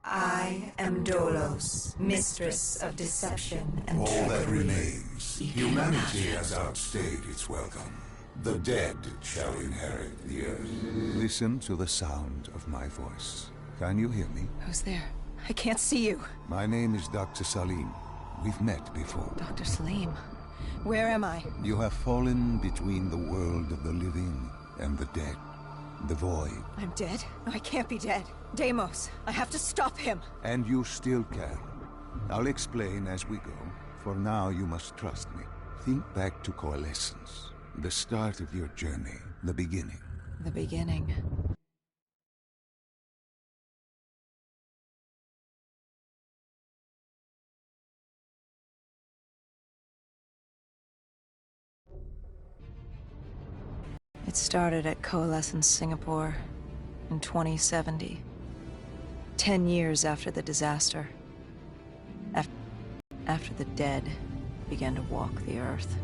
I am Dolos, mistress of deception and All that trickery. remains, humanity has outstayed its welcome. The dead shall inherit the earth. Listen to the sound of my voice. Can you hear me? Who's there? I can't see you. My name is Dr. Salim. We've met before. Dr. Salim. Where am I? You have fallen between the world of the living and the dead. The void. I'm dead? No, I can't be dead. Deimos, I have to stop him. And you still can. I'll explain as we go. For now, you must trust me. Think back to Coalescence. The start of your journey. The beginning. The beginning. It started at Coalescence Singapore in 2070. 10 years after the disaster. After the dead began to walk the earth.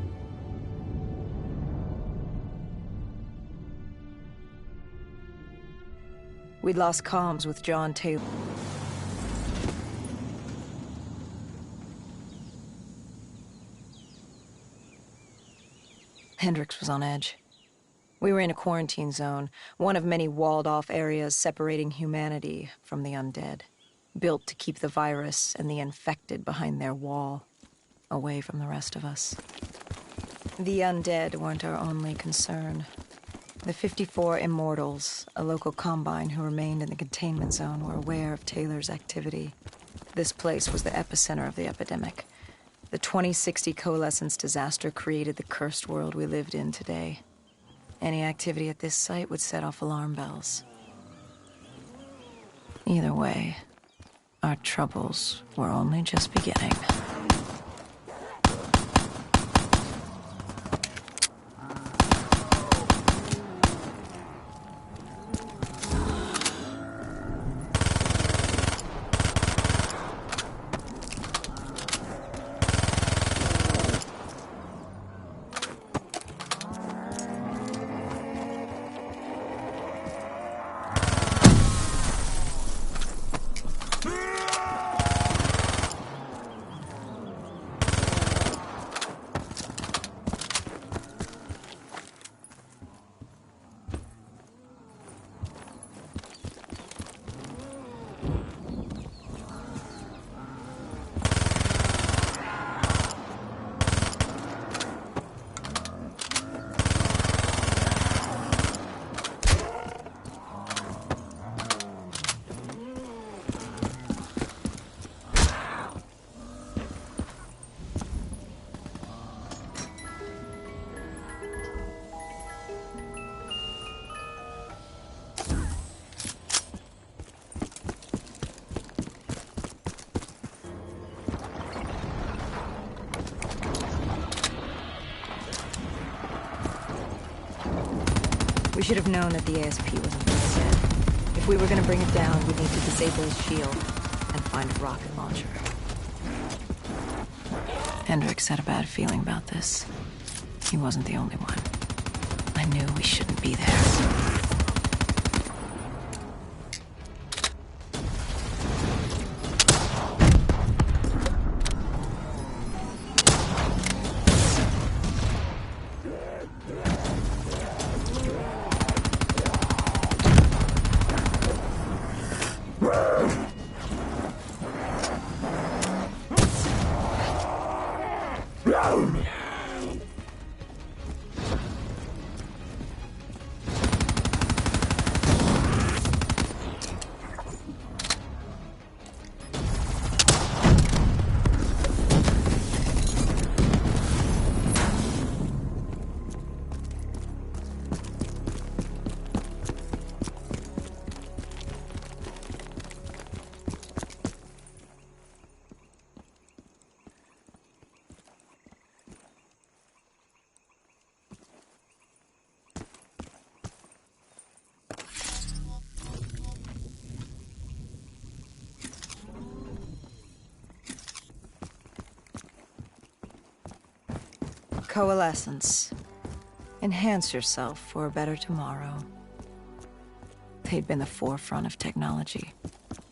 We'd lost comms with John Taylor. Hendricks was on edge. We were in a quarantine zone, one of many walled-off areas separating humanity from the undead, built to keep the virus and the infected behind their wall, away from the rest of us. The undead weren't our only concern. The 54 Immortals, a local combine who remained in the containment zone, were aware of Taylor's activity. This place was the epicenter of the epidemic. The 2060 Coalescence disaster created the cursed world we lived in today. Any activity at this site would set off alarm bells. Either way, our troubles were only just beginning. We should have known that the ASP wasn't dead. If we were going to bring it down, we'd need to disable his shield and find a rocket launcher. Hendricks had a bad feeling about this. He wasn't the only one. I knew we shouldn't be there. Coalescence. Enhance yourself for a better tomorrow. They'd been the forefront of technology.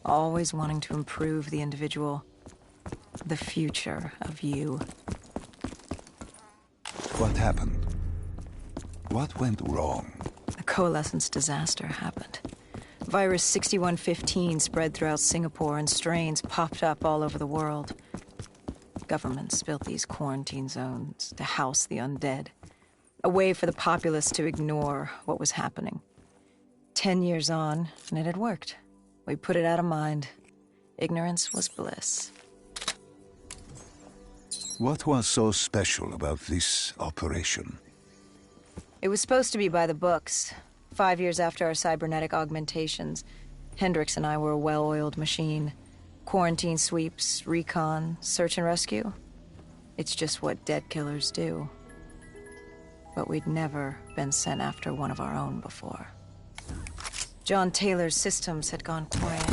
always wanting to improve the individual, the future of you. What happened? What went wrong? A coalescence disaster happened. Virus 6115 spread throughout Singapore and strains popped up all over the world. Governments built these quarantine zones to house the undead, a way for the populace to ignore what was happening. 10 years on, and it had worked. We put it out of mind. Ignorance was bliss. What was so special about this operation? It was supposed to be by the books. 5 years after our cybernetic augmentations, Hendricks and I were a well-oiled machine. Quarantine sweeps, recon, search and rescue. It's just what dead killers do. But we'd never been sent after one of our own before. John Taylor's systems had gone quiet.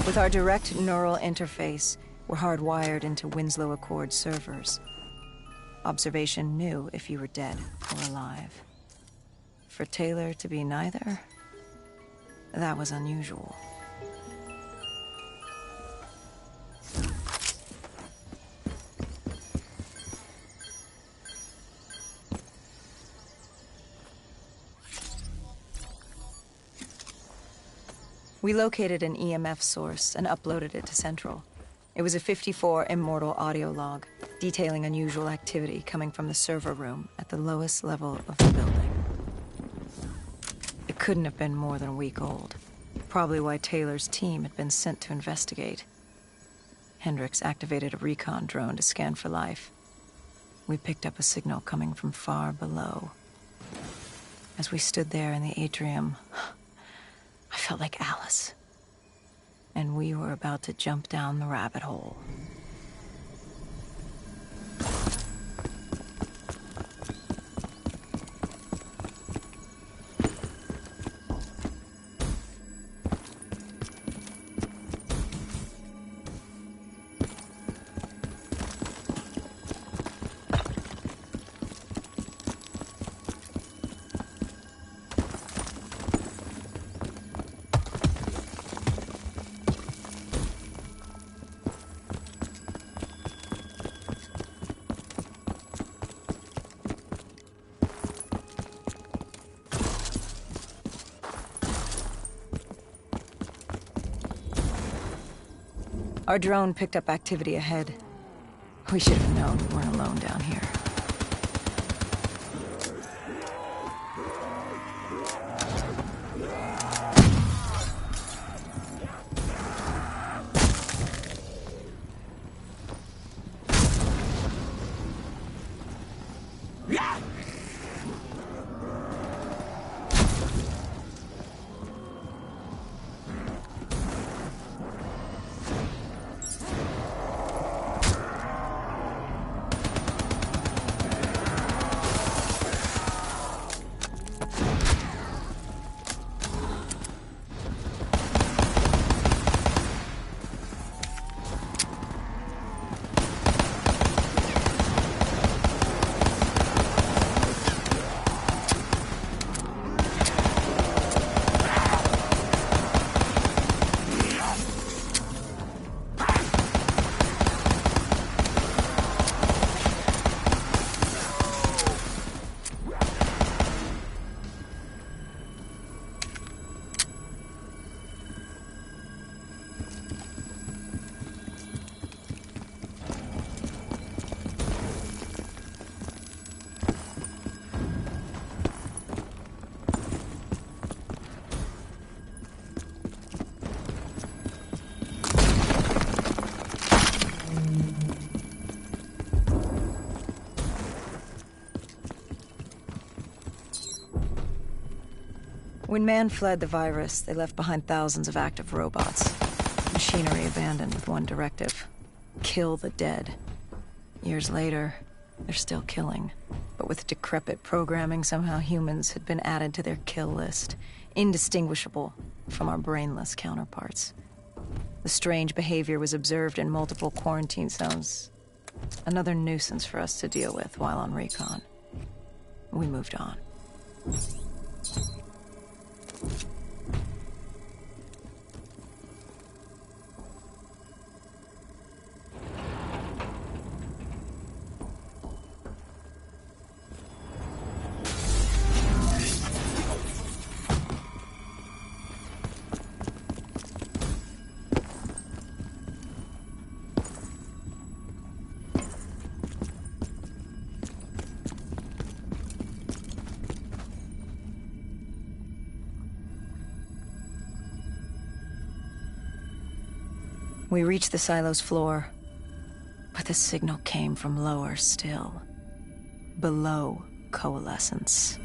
With our direct neural interface, we're hardwired into Winslow Accord servers. Observation knew if you were dead or alive. For Taylor to be neither, that was unusual. We located an EMF source and uploaded it to Central. It was a 54 immortal audio log, detailing unusual activity coming from the server room at the lowest level of the building. It couldn't have been more than a week old. Probably why Taylor's team had been sent to investigate. Hendricks activated a recon drone to scan for life. We picked up a signal coming from far below. As we stood there in the atrium, I felt like Alice. And we were about to jump down the rabbit hole. Our drone picked up activity ahead. We should have known we weren't alone down here. When man fled the virus, they left behind thousands of active robots. Machinery abandoned with one directive: kill the dead. Years later, they're still killing. But with decrepit programming, somehow humans had been added to their kill list, indistinguishable from our brainless counterparts. The strange behavior was observed in multiple quarantine zones. Another nuisance for us to deal with while on recon. We moved on. We reached the silo's floor, but the signal came from lower still. Below coalescence.